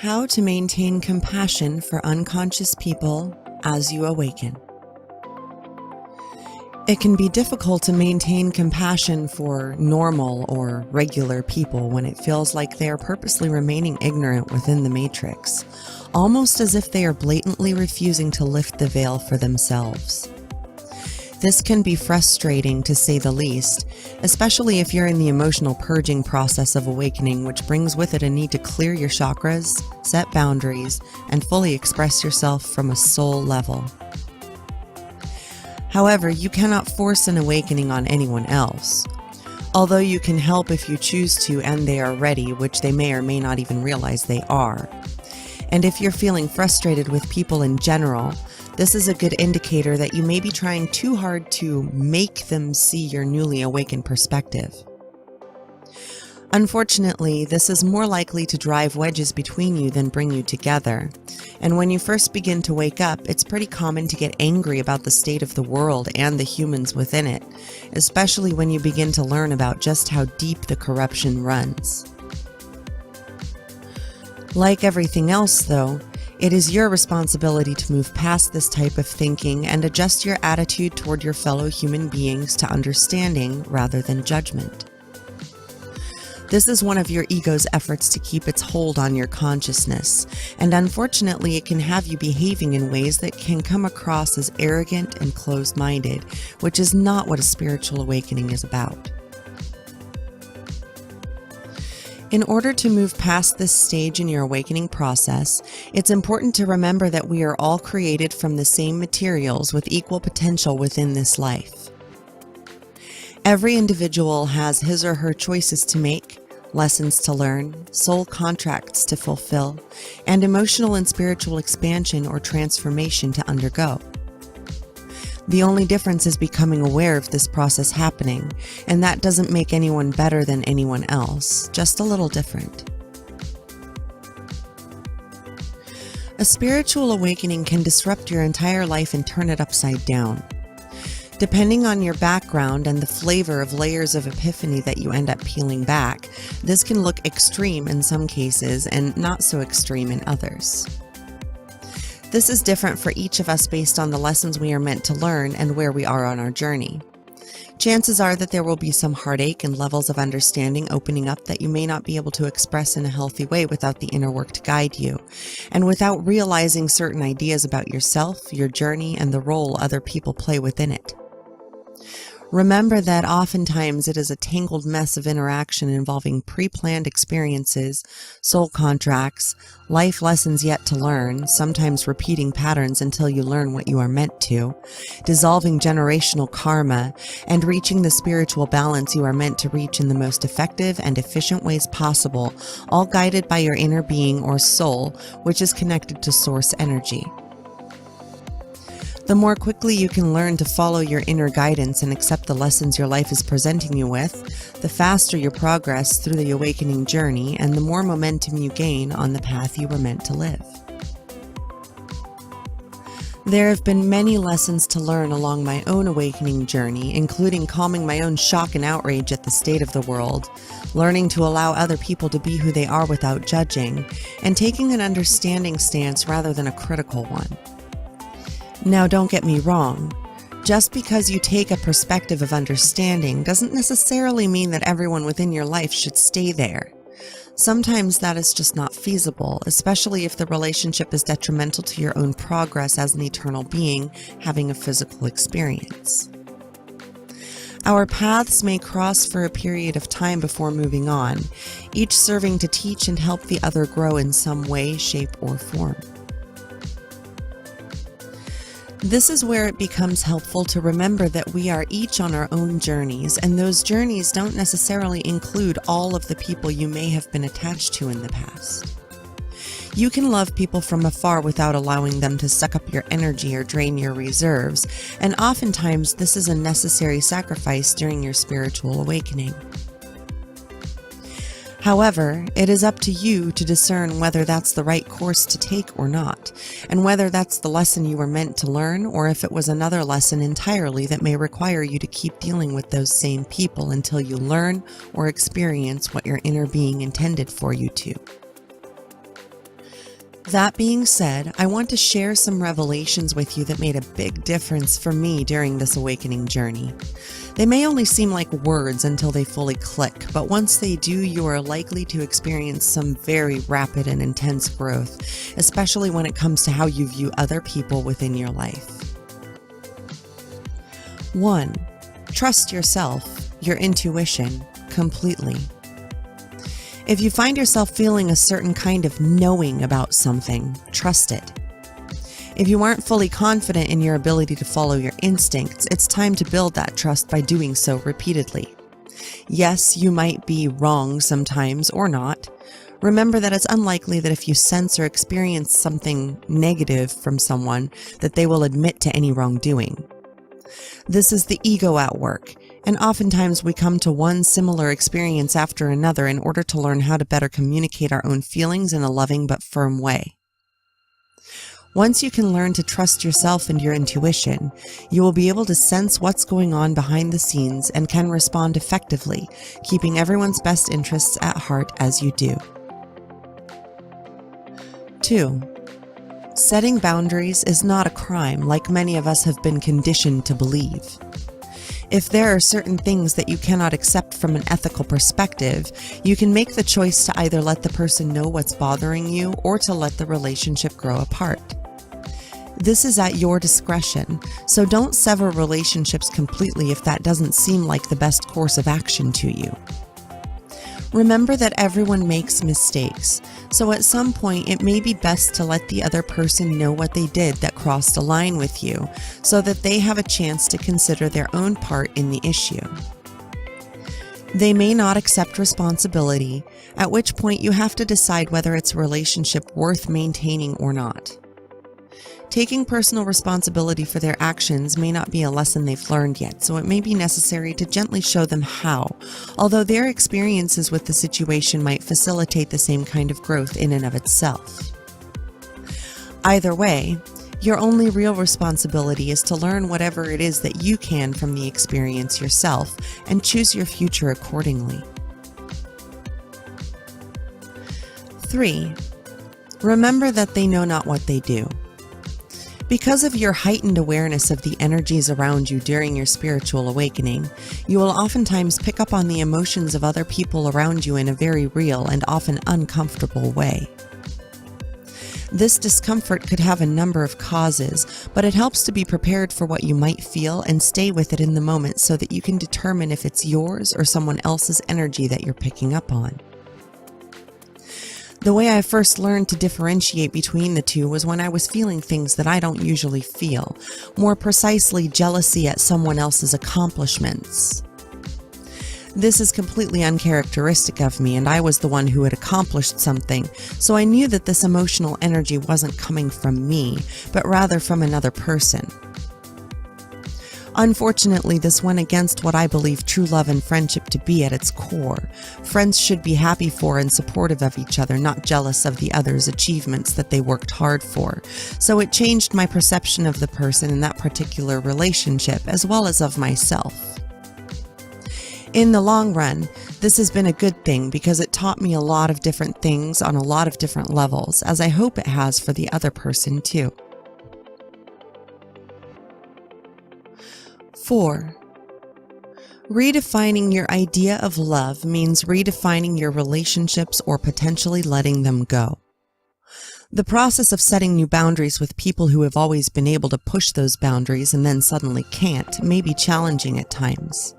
How to maintain compassion for unconscious people as you awaken. It can be difficult to maintain compassion for normal or regular people when it feels like they are purposely remaining ignorant within the matrix, almost as if they are blatantly refusing to lift the veil for themselves. This can be frustrating, to say the least, especially if you're in the emotional purging process of awakening, which brings with it a need to clear your chakras, set boundaries, and fully express yourself from a soul level. However, you cannot force an awakening on anyone else, although you can help if you choose to and they are ready, which they may or may not even realize they are. And if you're feeling frustrated with people in general, this is a good indicator that you may be trying too hard to make them see your newly awakened perspective. Unfortunately, this is more likely to drive wedges between you than bring you together. And when you first begin to wake up, it's pretty common to get angry about the state of the world and the humans within it, especially when you begin to learn about just how deep the corruption runs. Like everything else, though, it is your responsibility to move past this type of thinking and adjust your attitude toward your fellow human beings to understanding rather than judgment. This is one of your ego's efforts to keep its hold on your consciousness, and unfortunately it can have you behaving in ways that can come across as arrogant and closed-minded, which is not what a spiritual awakening is about. In order to move past this stage in your awakening process, it's important to remember that we are all created from the same materials with equal potential within this life. Every individual has his or her choices to make, lessons to learn, soul contracts to fulfill, and emotional and spiritual expansion or transformation to undergo. The only difference is becoming aware of this process happening, and that doesn't make anyone better than anyone else, just a little different. A spiritual awakening can disrupt your entire life and turn it upside down. Depending on your background and the flavor of layers of epiphany that you end up peeling back, this can look extreme in some cases and not so extreme in others. This is different for each of us based on the lessons we are meant to learn and where we are on our journey. Chances are that there will be some heartache and levels of understanding opening up that you may not be able to express in a healthy way without the inner work to guide you, and without realizing certain ideas about yourself, your journey, and the role other people play within it. Remember that oftentimes it is a tangled mess of interaction involving pre-planned experiences, soul contracts, life lessons yet to learn, sometimes repeating patterns until you learn what you are meant to, dissolving generational karma, and reaching the spiritual balance you are meant to reach in the most effective and efficient ways possible, all guided by your inner being or soul, which is connected to source energy. The more quickly you can learn to follow your inner guidance and accept the lessons your life is presenting you with, the faster your progress through the awakening journey and the more momentum you gain on the path you were meant to live. There have been many lessons to learn along my own awakening journey, including calming my own shock and outrage at the state of the world, learning to allow other people to be who they are without judging, and taking an understanding stance rather than a critical one. Now, don't get me wrong. Just because you take a perspective of understanding doesn't necessarily mean that everyone within your life should stay there. Sometimes that is just not feasible, especially if the relationship is detrimental to your own progress as an eternal being having a physical experience. Our paths may cross for a period of time before moving on, each serving to teach and help the other grow in some way, shape, or form. This is where it becomes helpful to remember that we are each on our own journeys, and those journeys don't necessarily include all of the people you may have been attached to in the past. You can love people from afar without allowing them to suck up your energy or drain your reserves, and oftentimes this is a necessary sacrifice during your spiritual awakening. However, it is up to you to discern whether that's the right course to take or not, and whether that's the lesson you were meant to learn, or if it was another lesson entirely that may require you to keep dealing with those same people until you learn or experience what your inner being intended for you to. That being said, I want to share some revelations with you that made a big difference for me during this awakening journey. They may only seem like words until they fully click, but once they do, you are likely to experience some very rapid and intense growth, especially when it comes to how you view other people within your life. 1. Trust yourself, your intuition, completely. If you find yourself feeling a certain kind of knowing about something, trust it. If you aren't fully confident in your ability to follow your instincts, it's time to build that trust by doing so repeatedly. Yes, you might be wrong sometimes or not. Remember that it's unlikely that if you sense or experience something negative from someone, that they will admit to any wrongdoing. This is the ego at work, and oftentimes we come to one similar experience after another in order to learn how to better communicate our own feelings in a loving but firm way. Once you can learn to trust yourself and your intuition, you will be able to sense what's going on behind the scenes and can respond effectively, keeping everyone's best interests at heart as you do. 2. Setting boundaries is not a crime like many of us have been conditioned to believe. If there are certain things that you cannot accept from an ethical perspective, you can make the choice to either let the person know what's bothering you or to let the relationship grow apart. This is at your discretion, so don't sever relationships completely if that doesn't seem like the best course of action to you. Remember that everyone makes mistakes, so at some point it may be best to let the other person know what they did that crossed a line with you, so that they have a chance to consider their own part in the issue. They may not accept responsibility, at which point you have to decide whether it's a relationship worth maintaining or not. Taking personal responsibility for their actions may not be a lesson they've learned yet, so it may be necessary to gently show them how, although their experiences with the situation might facilitate the same kind of growth in and of itself. Either way, your only real responsibility is to learn whatever it is that you can from the experience yourself and choose your future accordingly. 3. Remember that they know not what they do. Because of your heightened awareness of the energies around you during your spiritual awakening, you will oftentimes pick up on the emotions of other people around you in a very real and often uncomfortable way. This discomfort could have a number of causes, but it helps to be prepared for what you might feel and stay with it in the moment so that you can determine if it's yours or someone else's energy that you're picking up on. The way I first learned to differentiate between the two was when I was feeling things that I don't usually feel, more precisely jealousy at someone else's accomplishments. This is completely uncharacteristic of me, and I was the one who had accomplished something, so I knew that this emotional energy wasn't coming from me, but rather from another person. Unfortunately, this went against what I believe true love and friendship to be at its core. Friends should be happy for and supportive of each other, not jealous of the other's achievements that they worked hard for. So it changed my perception of the person in that particular relationship, as well as of myself. In the long run, this has been a good thing because it taught me a lot of different things on a lot of different levels, as I hope it has for the other person too. 4. Redefining your idea of love means redefining your relationships or potentially letting them go. The process of setting new boundaries with people who have always been able to push those boundaries and then suddenly can't may be challenging at times.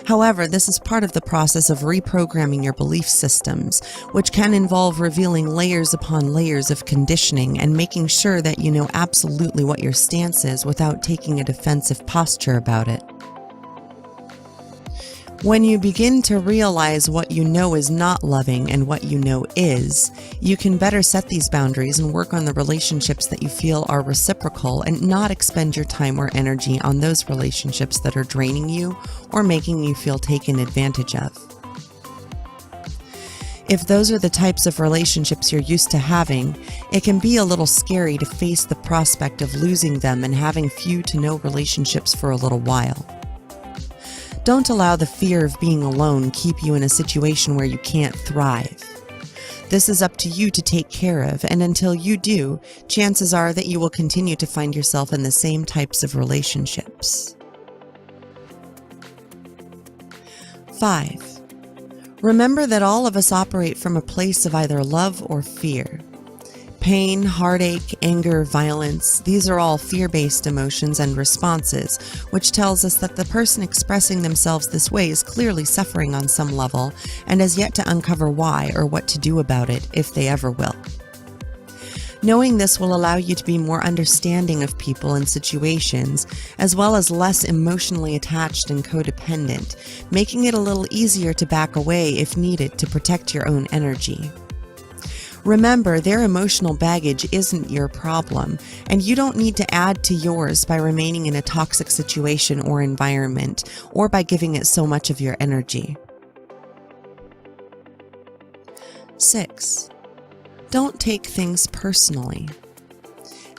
However, this is part of the process of reprogramming your belief systems, which can involve revealing layers upon layers of conditioning and making sure that you know absolutely what your stance is without taking a defensive posture about it. When you begin to realize what you know is not loving and what you know is, you can better set these boundaries and work on the relationships that you feel are reciprocal and not expend your time or energy on those relationships that are draining you or making you feel taken advantage of. If those are the types of relationships you're used to having, it can be a little scary to face the prospect of losing them and having few to no relationships for a little while. Don't allow the fear of being alone keep you in a situation where you can't thrive. This is up to you to take care of, and until you do, chances are that you will continue to find yourself in the same types of relationships. 5. Remember that all of us operate from a place of either love or fear. Pain, heartache, anger, violence, these are all fear-based emotions and responses, which tells us that the person expressing themselves this way is clearly suffering on some level and has yet to uncover why or what to do about it, if they ever will. Knowing this will allow you to be more understanding of people and situations, as well as less emotionally attached and codependent, making it a little easier to back away if needed to protect your own energy. Remember, their emotional baggage isn't your problem, and you don't need to add to yours by remaining in a toxic situation or environment, or by giving it so much of your energy. 6. Don't take things personally.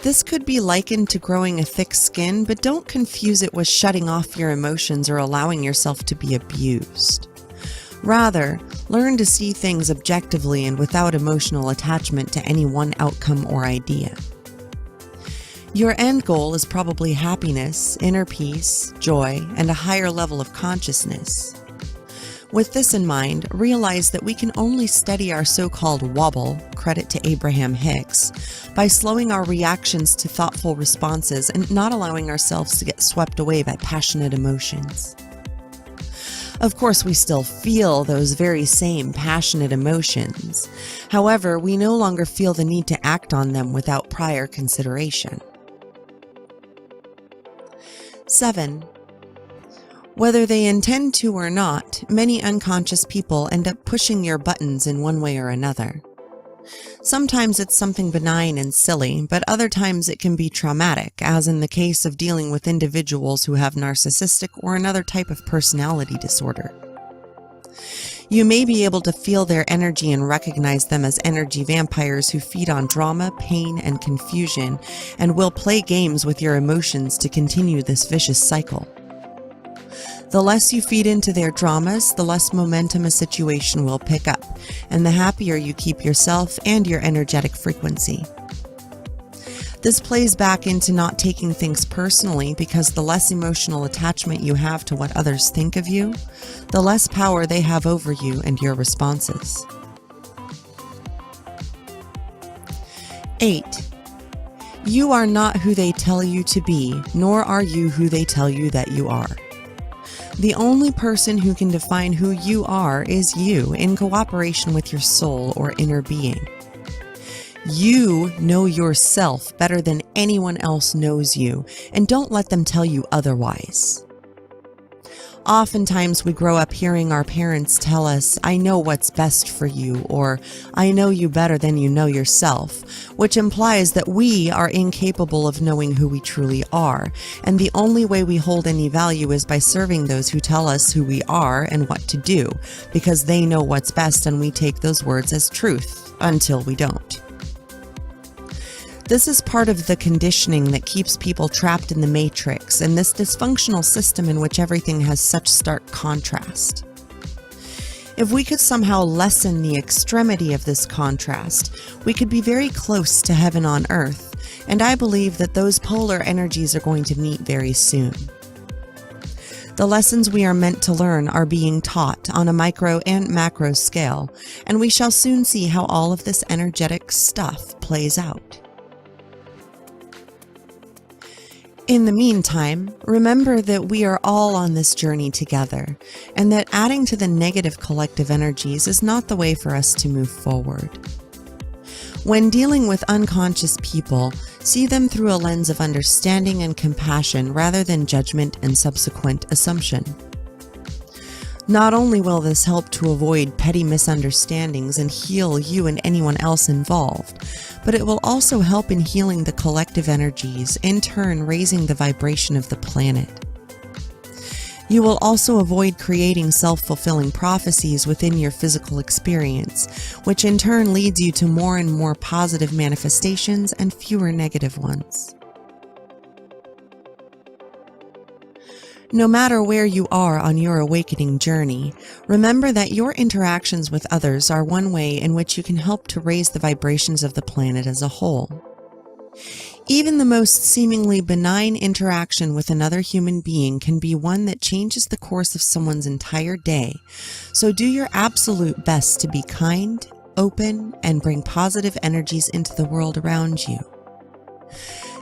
This could be likened to growing a thick skin, but don't confuse it with shutting off your emotions or allowing yourself to be abused. Rather, learn to see things objectively and without emotional attachment to any one outcome or idea. Your end goal is probably happiness, inner peace, joy, and a higher level of consciousness. With this in mind, realize that we can only steady our so-called wobble, credit to Abraham Hicks, by slowing our reactions to thoughtful responses and not allowing ourselves to get swept away by passionate emotions. Of course, we still feel those very same passionate emotions. However, we no longer feel the need to act on them without prior consideration. 7. Whether they intend to or not, many unconscious people end up pushing your buttons in one way or another. Sometimes it's something benign and silly, but other times it can be traumatic, as in the case of dealing with individuals who have narcissistic or another type of personality disorder. You may be able to feel their energy and recognize them as energy vampires who feed on drama, pain, and confusion, and will play games with your emotions to continue this vicious cycle. The less you feed into their dramas, the less momentum a situation will pick up, and the happier you keep yourself and your energetic frequency. This plays back into not taking things personally, because the less emotional attachment you have to what others think of you, the less power they have over you and your responses. 8. You are not who they tell you to be, nor are you who they tell you that you are. The only person who can define who you are is you, in cooperation with your soul or inner being. You know yourself better than anyone else knows you, and don't let them tell you otherwise. Oftentimes we grow up hearing our parents tell us, "I know what's best for you," or "I know you better than you know yourself," which implies that we are incapable of knowing who we truly are, and the only way we hold any value is by serving those who tell us who we are and what to do, because they know what's best and we take those words as truth, until we don't. This is part of the conditioning that keeps people trapped in the matrix and this dysfunctional system in which everything has such stark contrast. If we could somehow lessen the extremity of this contrast, we could be very close to heaven on earth, and I believe that those polar energies are going to meet very soon. The lessons we are meant to learn are being taught on a micro and macro scale, and we shall soon see how all of this energetic stuff plays out. In the meantime, remember that we are all on this journey together, and that adding to the negative collective energies is not the way for us to move forward. When dealing with unconscious people, see them through a lens of understanding and compassion rather than judgment and subsequent assumption. Not only will this help to avoid petty misunderstandings and heal you and anyone else involved, but it will also help in healing the collective energies, in turn raising the vibration of the planet. You will also avoid creating self-fulfilling prophecies within your physical experience, which in turn leads you to more and more positive manifestations and fewer negative ones. No matter where you are on your awakening journey, remember that your interactions with others are one way in which you can help to raise the vibrations of the planet as a whole. Even the most seemingly benign interaction with another human being can be one that changes the course of someone's entire day, so do your absolute best to be kind, open, and bring positive energies into the world around you.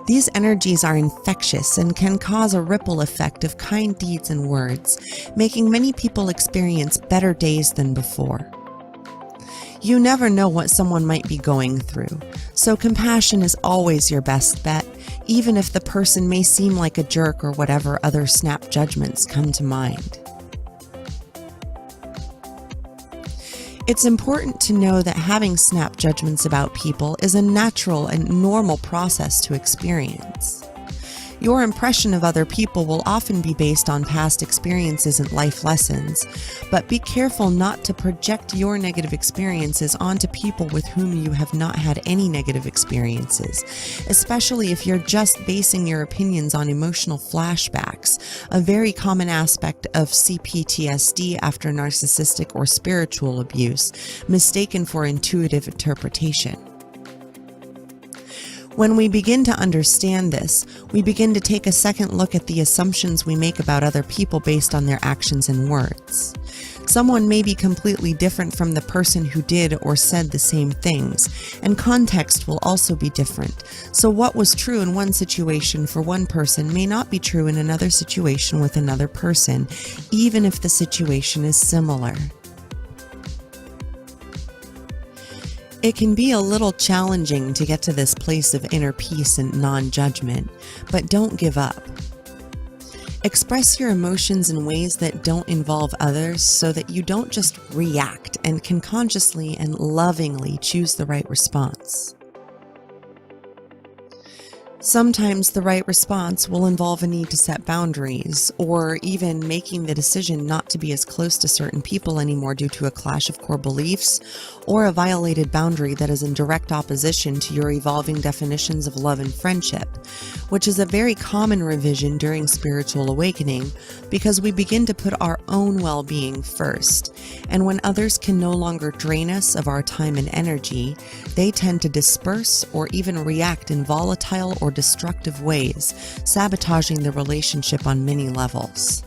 These energies are infectious and can cause a ripple effect of kind deeds and words, making many people experience better days than before. You never know what someone might be going through, so compassion is always your best bet, even if the person may seem like a jerk or whatever other snap judgments come to mind. It's important to know that having snap judgments about people is a natural and normal process to experience. Your impression of other people will often be based on past experiences and life lessons, but be careful not to project your negative experiences onto people with whom you have not had any negative experiences, especially if you're just basing your opinions on emotional flashbacks, a very common aspect of CPTSD after narcissistic or spiritual abuse, mistaken for intuitive interpretation. When we begin to understand this, we begin to take a second look at the assumptions we make about other people based on their actions and words. Someone may be completely different from the person who did or said the same things, and context will also be different. So what was true in one situation for one person may not be true in another situation with another person, even if the situation is similar. It can be a little challenging to get to this place of inner peace and non-judgment, but don't give up. Express your emotions in ways that don't involve others so that you don't just react and can consciously and lovingly choose the right response. Sometimes the right response will involve a need to set boundaries, or even making the decision not to be as close to certain people anymore due to a clash of core beliefs, or a violated boundary that is in direct opposition to your evolving definitions of love and friendship, which is a very common revision during spiritual awakening, because we begin to put our own well-being first, and when others can no longer drain us of our time and energy, they tend to disperse or even react in volatile or destructive ways, sabotaging the relationship on many levels.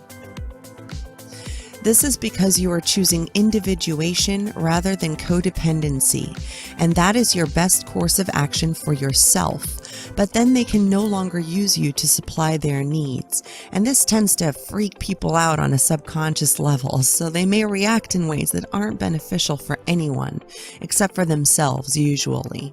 This is because you are choosing individuation rather than codependency, and that is your best course of action for yourself, but then they can no longer use you to supply their needs, and this tends to freak people out on a subconscious level, so they may react in ways that aren't beneficial for anyone, except for themselves usually.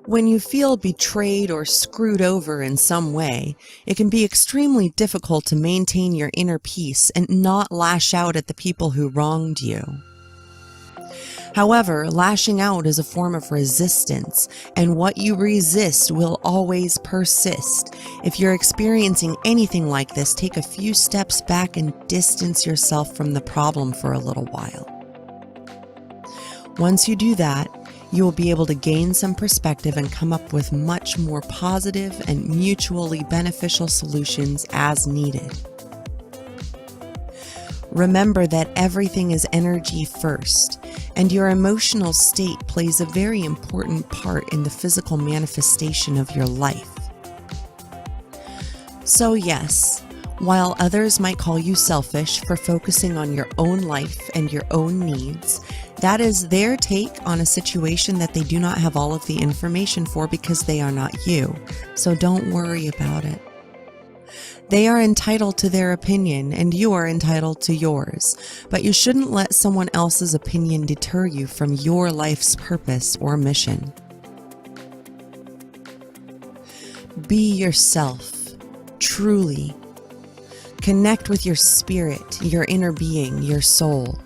When you feel betrayed or screwed over in some way, it can be extremely difficult to maintain your inner peace and not lash out at the people who wronged you. However, lashing out is a form of resistance, and what you resist will always persist. If you're experiencing anything like this, take a few steps back and distance yourself from the problem for a little while. Once you do that, you will be able to gain some perspective and come up with much more positive and mutually beneficial solutions as needed. Remember that everything is energy first, and your emotional state plays a very important part in the physical manifestation of your life. So yes, while others might call you selfish for focusing on your own life and your own needs, that is their take on a situation that they do not have all of the information for because they are not you, so don't worry about it. They are entitled to their opinion and you are entitled to yours, but you shouldn't let someone else's opinion deter you from your life's purpose or mission. Be yourself, truly. Connect with your spirit, your inner being, your soul.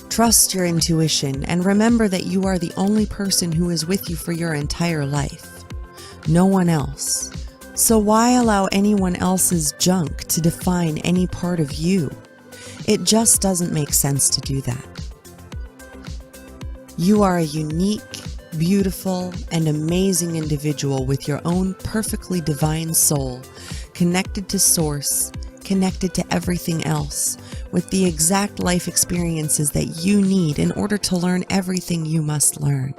Trust your intuition and remember that you are the only person who is with you for your entire life. No one else. So why allow anyone else's junk to define any part of you? It just doesn't make sense to do that. You are a unique, beautiful, and amazing individual with your own perfectly divine soul, connected to Source, connected to everything else, with the exact life experiences that you need in order to learn everything you must learn.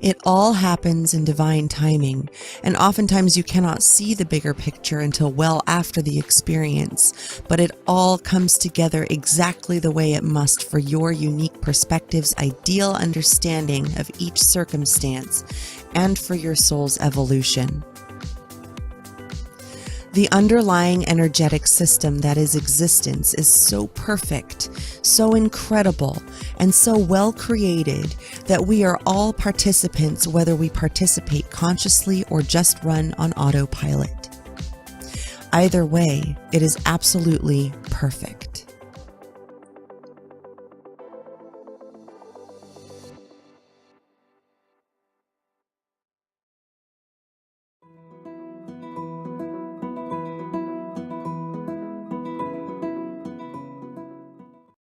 It all happens in divine timing, and oftentimes you cannot see the bigger picture until well after the experience, but it all comes together exactly the way it must for your unique perspective's ideal understanding of each circumstance and for your soul's evolution. The underlying energetic system that is existence is so perfect, so incredible, and so well created that we are all participants, whether we participate consciously or just run on autopilot. Either way, it is absolutely perfect.